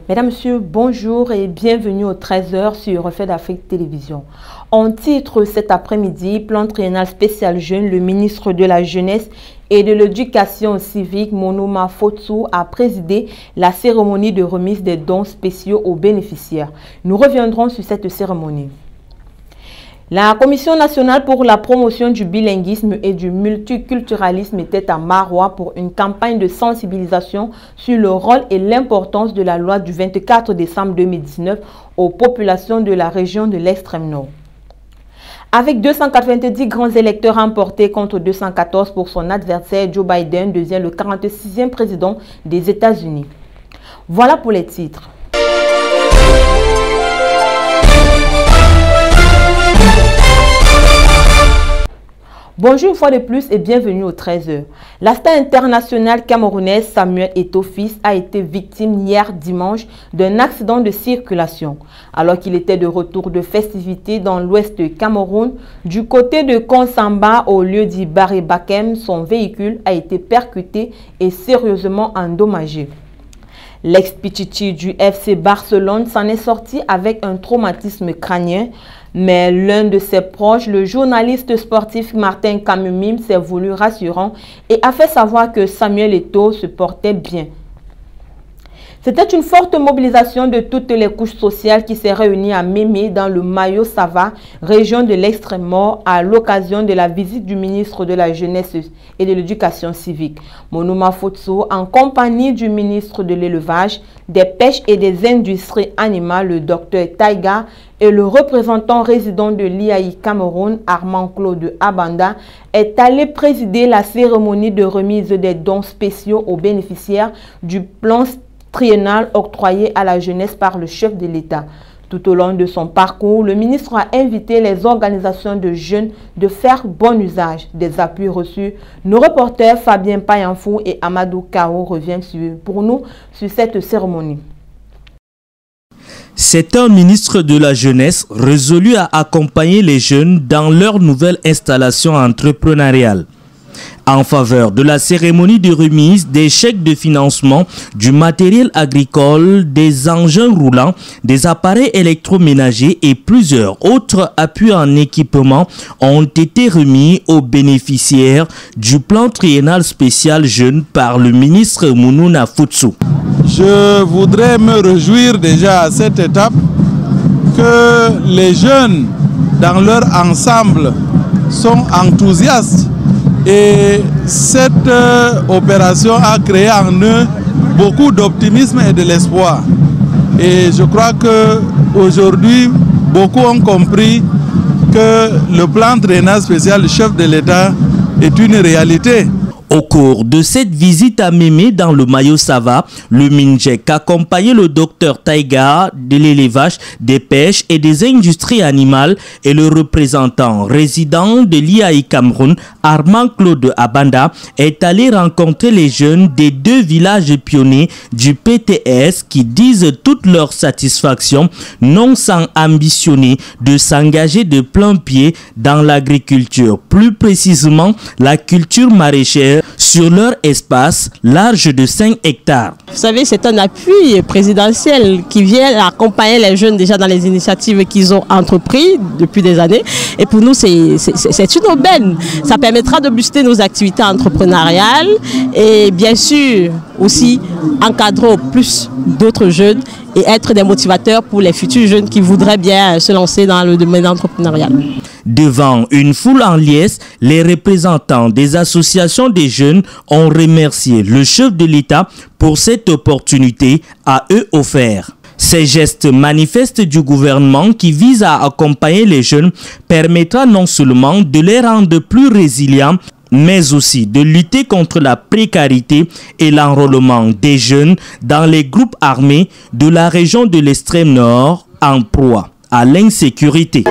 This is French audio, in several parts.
Mesdames, Messieurs, bonjour et bienvenue au 13h sur Reflet d'Afrique Télévision. En titre cet après-midi, plan triennal spécial jeune, le ministre de la Jeunesse et de l'Éducation civique, Monuma Fotsu, a présidé la cérémonie de remise des dons spéciaux aux bénéficiaires. Nous reviendrons sur cette cérémonie. La Commission nationale pour la promotion du bilinguisme et du multiculturalisme était à Maroua pour une campagne de sensibilisation sur le rôle et l'importance de la loi du 24 décembre 2019 aux populations de la région de l'extrême nord. Avec 290 grands électeurs emportés contre 214 pour son adversaire, Joe Biden devient le 46e président des États-Unis. Voilà pour les titres. Bonjour une fois de plus et bienvenue au 13h. La star internationale camerounaise Samuel Eto'o-Fils a été victime hier dimanche d'un accident de circulation. Alors qu'il était de retour de festivités dans l'ouest du Cameroun, du côté de Konsamba au lieu dit Baré Bakem, son véhicule a été percuté et sérieusement endommagé. L'ex-Pichichi du FC Barcelone s'en est sorti avec un traumatisme crânien, mais l'un de ses proches, le journaliste sportif Martin Kamumim, s'est voulu rassurant et a fait savoir que Samuel Eto'o se portait bien. C'était une forte mobilisation de toutes les couches sociales qui s'est réunie à Mémé dans le Mayo-Sava, région de l'extrême nord, à l'occasion de la visite du ministre de la Jeunesse et de l'Éducation civique, Monuma Fotsu, en compagnie du ministre de l'Élevage, des Pêches et des Industries animales, le Dr Taiga, et le représentant résident de l'IAI Cameroun, Armand-Claude Abanda, est allé présider la cérémonie de remise des dons spéciaux aux bénéficiaires du plan triennal octroyé à la jeunesse par le chef de l'État. Tout au long de son parcours, le ministre a invité les organisations de jeunes de faire bon usage des appuis reçus. Nos reporters Fabien Payanfou et Amadou Kao reviennent pour nous sur cette cérémonie. C'est un ministre de la Jeunesse résolu à accompagner les jeunes dans leur nouvelle installation entrepreneuriale. En faveur de la cérémonie de remise des chèques de financement, du matériel agricole, des engins roulants, des appareils électroménagers et plusieurs autres appuis en équipement ont été remis aux bénéficiaires du plan triennal spécial jeune par le ministre Monuma Fotsu. Je voudrais me réjouir déjà à cette étape que les jeunes dans leur ensemble sont enthousiastes. Et cette opération a créé en eux beaucoup d'optimisme et de l'espoir. Et je crois qu'aujourd'hui, beaucoup ont compris que le plan triennal spécial du chef de l'État est une réalité. Au cours de cette visite à Mémé dans le Mayo-Sava, le MINJEC a accompagné le docteur Taiga de l'élevage, des pêches et des industries animales et le représentant résident de l'IAI Cameroun, Armand-Claude Abanda, est allé rencontrer les jeunes des deux villages pionniers du PTS qui disent toute leur satisfaction, non sans ambitionner de s'engager de plein pied dans l'agriculture, plus précisément la culture maraîchère, sur leur espace large de 5 hectares. Vous savez, c'est un appui présidentiel qui vient accompagner les jeunes déjà dans les initiatives qu'ils ont entreprises depuis des années. Et pour nous, c'est une aubaine. Ça permettra de booster nos activités entrepreneuriales et bien sûr aussi encadrer plus d'autres jeunes et être des motivateurs pour les futurs jeunes qui voudraient bien se lancer dans le domaine entrepreneurial. Devant une foule en liesse, les représentants des associations des jeunes ont remercié le chef de l'État pour cette opportunité à eux offerte. Ces gestes manifestes du gouvernement qui visent à accompagner les jeunes permettra non seulement de les rendre plus résilients, mais aussi de lutter contre la précarité et l'enrôlement des jeunes dans les groupes armés de la région de l'extrême nord en proie à l'insécurité.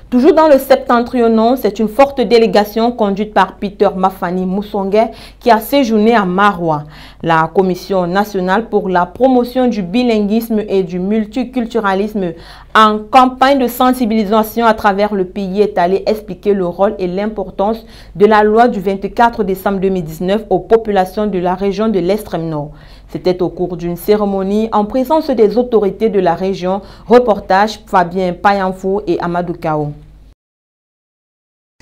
Toujours dans le septentrion, c'est une forte délégation conduite par Peter Mafani Moussongué qui a séjourné à Maroua. La Commission nationale pour la promotion du bilinguisme et du multiculturalisme en campagne de sensibilisation à travers le pays est allée expliquer le rôle et l'importance de la loi du 24 décembre 2019 aux populations de la région de l'extrême nord. C'était au cours d'une cérémonie en présence des autorités de la région. Reportage Fabien Payanfou et Amadou Kao.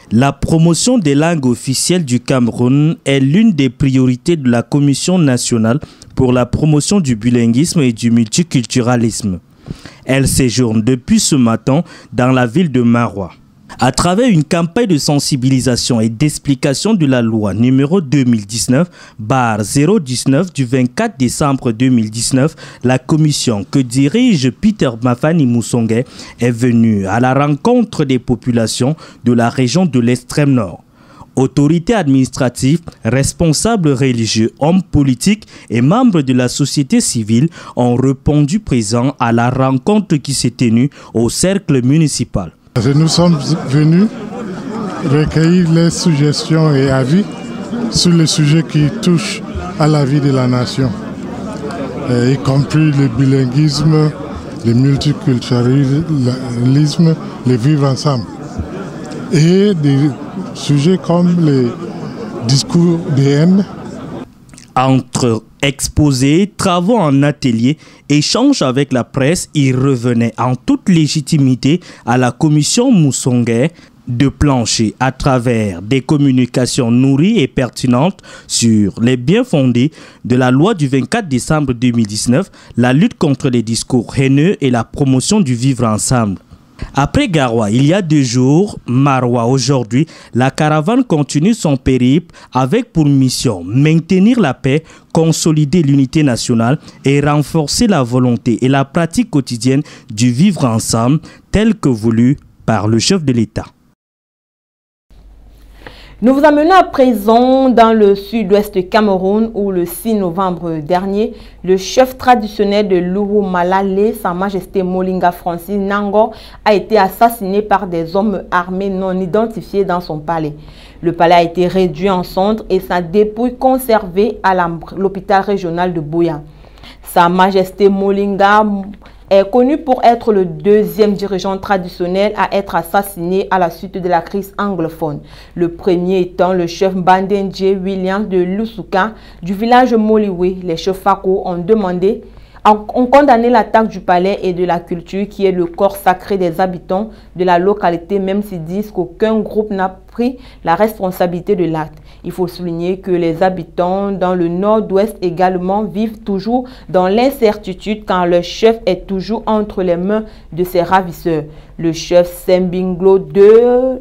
La promotion des langues officielles du Cameroun est l'une des priorités de la Commission nationale pour la promotion du bilinguisme et du multiculturalisme. Elle séjourne depuis ce matin dans la ville de Maroua. À travers une campagne de sensibilisation et d'explication de la loi numéro 2019-019 du 24 décembre 2019, la commission que dirige Peter Mafani Moussongué est venue à la rencontre des populations de la région de l'extrême nord. Autorités administratives, responsables religieux, hommes politiques et membres de la société civile ont répondu présents à la rencontre qui s'est tenue au cercle municipal. Nous sommes venus recueillir les suggestions et avis sur les sujets qui touchent à la vie de la nation, y compris le bilinguisme, le multiculturalisme, le vivre ensemble. Et des sujets comme les discours de haine. Entre exposés, travaux en atelier, échanges avec la presse, il revenait en toute légitimité à la commission Moussongué de plancher à travers des communications nourries et pertinentes sur les biens fondés de la loi du 24 décembre 2019, la lutte contre les discours haineux et la promotion du vivre ensemble. Après Garoua, il y a 2 jours, Maroua aujourd'hui, la caravane continue son périple avec pour mission maintenir la paix, consolider l'unité nationale et renforcer la volonté et la pratique quotidienne du vivre ensemble tel que voulu par le chef de l'État. Nous vous amenons à présent dans le sud-ouest du Cameroun où le 6 novembre dernier, le chef traditionnel de l'Ourou Malale, Sa Majesté Molinga Francis Nango, a été assassiné par des hommes armés non identifiés dans son palais. Le palais a été réduit en cendres et sa dépouille conservée à l'hôpital régional de Buea. Sa Majesté Molinga est connu pour être le 2e dirigeant traditionnel à être assassiné à la suite de la crise anglophone. Le premier étant le chef Mbandendje Williams de Lusuka du village Moliwe. Les chefs Fako ont condamné l'attaque du palais et de la culture qui est le corps sacré des habitants de la localité, même s'ils disent qu'aucun groupe n'a pris la responsabilité de l'acte. Il faut souligner que les habitants dans le nord-ouest également vivent toujours dans l'incertitude car le chef est toujours entre les mains de ses ravisseurs. Le chef Sembinglo II,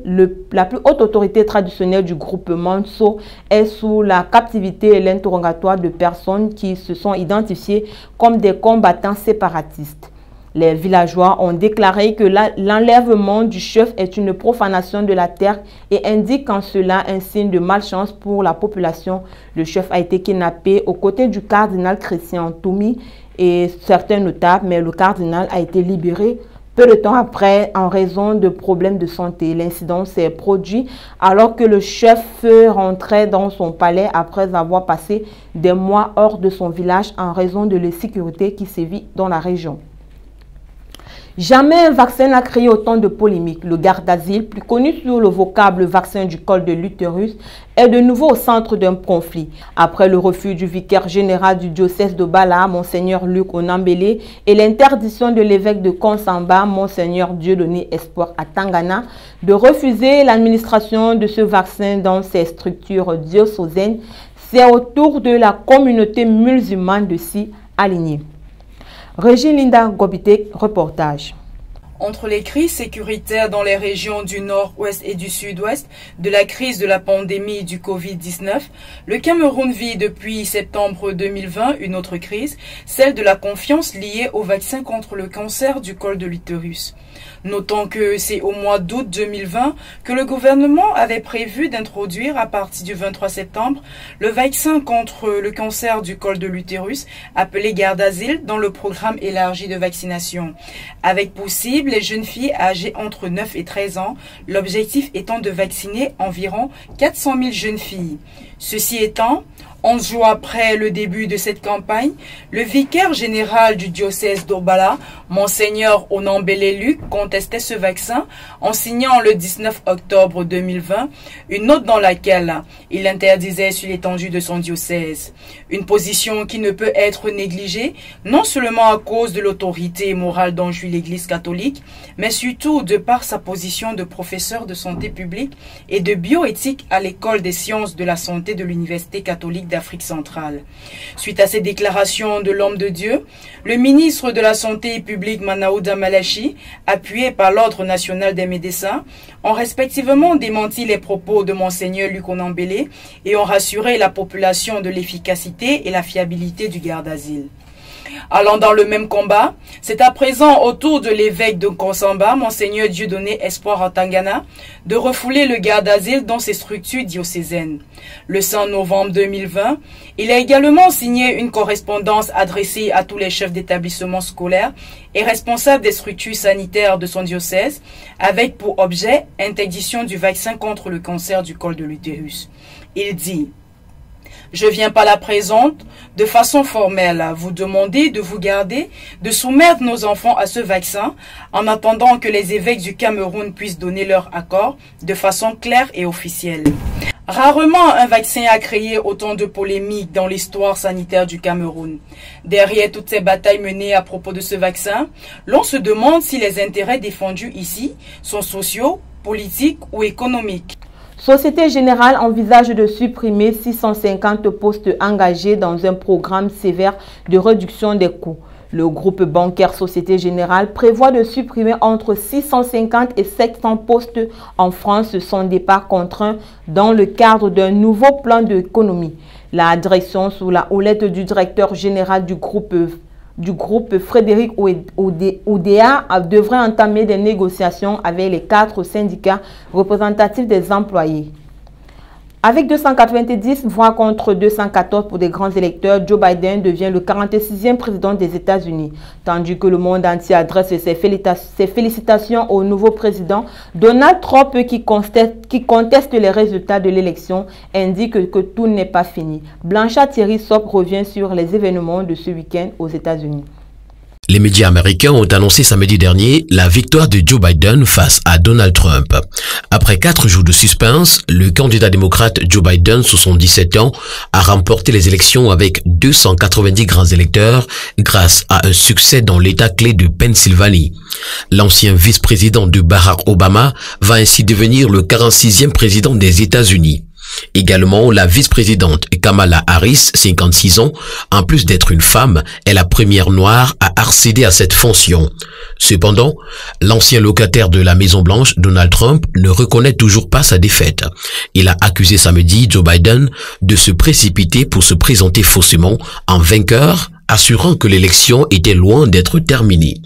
la plus haute autorité traditionnelle du groupement Nso, est sous la captivité et l'interrogatoire de personnes qui se sont identifiées comme des combattants séparatistes. Les villageois ont déclaré que l'enlèvement du chef est une profanation de la terre et indiquent en cela un signe de malchance pour la population. Le chef a été kidnappé aux côtés du cardinal Christian Toumi et certains notables, mais le cardinal a été libéré peu de temps après en raison de problèmes de santé. L'incident s'est produit alors que le chef rentrait dans son palais après avoir passé des mois hors de son village en raison de l'insécurité qui sévit dans la région. Jamais un vaccin n'a créé autant de polémiques. Le garde d'asile, plus connu sous le vocable vaccin du col de l'utérus, est de nouveau au centre d'un conflit. Après le refus du vicaire général du diocèse de Bala, Monseigneur Luc Onambele, et l'interdiction de l'évêque de Konsamba, Monseigneur Dieudonné Espoir à Tangana, de refuser l'administration de ce vaccin dans ses structures diocésaines, c'est au tour de la communauté musulmane de s'y aligner. Régine Linda Gobité, reportage. Entre les crises sécuritaires dans les régions du nord-ouest et du sud-ouest, de la crise de la pandémie du Covid-19, le Cameroun vit depuis septembre 2020 une autre crise, celle de la confiance liée au vaccin contre le cancer du col de l'utérus. Notons que c'est au mois d'août 2020 que le gouvernement avait prévu d'introduire à partir du 23 septembre le vaccin contre le cancer du col de l'utérus, appelé Garde d'asile, dans le programme élargi de vaccination, avec possible cible les jeunes filles âgées entre 9 et 13 ans, l'objectif étant de vacciner environ 400 000 jeunes filles. Ceci étant, 11 jours après le début de cette campagne, le vicaire général du diocèse d'Obala, Monseigneur Onambele Luc, contestait ce vaccin en signant le 19 octobre 2020 une note dans laquelle il l'interdisait sur l'étendue de son diocèse. Une position qui ne peut être négligée, non seulement à cause de l'autorité morale dont jouit l'Église catholique, mais surtout de par sa position de professeur de santé publique et de bioéthique à l'École des sciences de la santé de l'Université catholique d'Afrique centrale. Suite à ces déclarations de l'homme de Dieu, le ministre de la Santé publique Manaouda Malachi, appuyé par l'Ordre national des médecins, ont respectivement démenti les propos de Monseigneur Luc Onambele et ont rassuré la population de l'efficacité et la fiabilité du garde d'asile. Allant dans le même combat, c'est à présent au tour de l'évêque de Nkonsamba, Monseigneur Dieudonné Espoir Atangana, de refouler le garde d'asile dans ses structures diocésaines. Le 5 novembre 2020, il a également signé une correspondance adressée à tous les chefs d'établissements scolaires et responsables des structures sanitaires de son diocèse, avec pour objet interdiction du vaccin contre le cancer du col de l'utérus. Il dit: je viens par la présente, de façon formelle, vous demander de vous garder, de soumettre nos enfants à ce vaccin, en attendant que les évêques du Cameroun puissent donner leur accord de façon claire et officielle. Rarement un vaccin a créé autant de polémiques dans l'histoire sanitaire du Cameroun. Derrière toutes ces batailles menées à propos de ce vaccin, l'on se demande si les intérêts défendus ici sont sociaux, politiques ou économiques. Société Générale envisage de supprimer 650 postes engagés dans un programme sévère de réduction des coûts. Le groupe bancaire Société Générale prévoit de supprimer entre 650 et 700 postes en France sans départ contraint dans le cadre d'un nouveau plan d'économie. La direction sous la houlette du directeur général du groupe Frédéric Oudéa devrait entamer des négociations avec les 4 syndicats représentatifs des employés. Avec 290 voix contre 214 pour des grands électeurs, Joe Biden devient le 46e président des États-Unis. Tandis que le monde entier adresse ses félicitations au nouveau président, Donald Trump, qui conteste les résultats de l'élection, indique que tout n'est pas fini. Blanchard Thierry Sop revient sur les événements de ce week-end aux États-Unis. Les médias américains ont annoncé samedi dernier la victoire de Joe Biden face à Donald Trump. Après 4 jours de suspense, le candidat démocrate Joe Biden, 77 ans, a remporté les élections avec 290 grands électeurs grâce à un succès dans l'État clé de Pennsylvanie. L'ancien vice-président de Barack Obama va ainsi devenir le 46e président des États-Unis. Également, la vice-présidente Kamala Harris, 56 ans, en plus d'être une femme, est la première noire à accéder à cette fonction. Cependant, l'ancien locataire de la Maison-Blanche, Donald Trump, ne reconnaît toujours pas sa défaite. Il a accusé samedi Joe Biden de se précipiter pour se présenter faussement en vainqueur, assurant que l'élection était loin d'être terminée.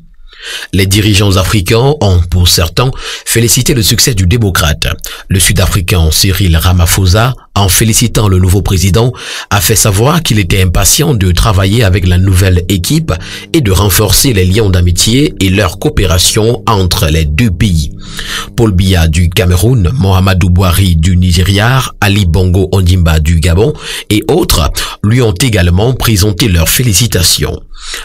Les dirigeants africains ont, pour certains, félicité le succès du démocrate. Le Sud-Africain Cyril Ramaphosa, en félicitant le nouveau président, a fait savoir qu'il était impatient de travailler avec la nouvelle équipe et de renforcer les liens d'amitié et leur coopération entre les deux pays. Paul Biya du Cameroun, Mohamedou Bouhari du Nigeria, Ali Bongo Ondimba du Gabon et autres lui ont également présenté leurs félicitations.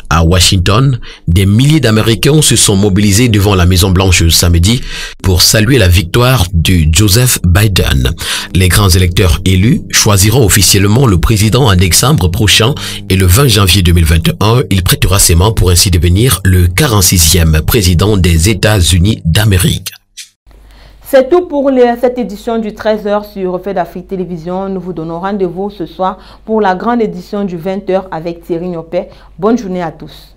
À Washington, des milliers d'Américains se sont mobilisés devant la Maison-Blanche samedi pour saluer la victoire de Joseph Biden. Les grands électeurs élus choisiront officiellement le président en décembre prochain et le 20 janvier 2021, il prêtera serment pour ainsi devenir le 46e président des États-Unis d'Amérique. C'est tout pour cette édition du 13h sur Reflet d'Afrique Télévision. Nous vous donnons rendez-vous ce soir pour la grande édition du 20h avec Thierry Niopé. Bonne journée à tous.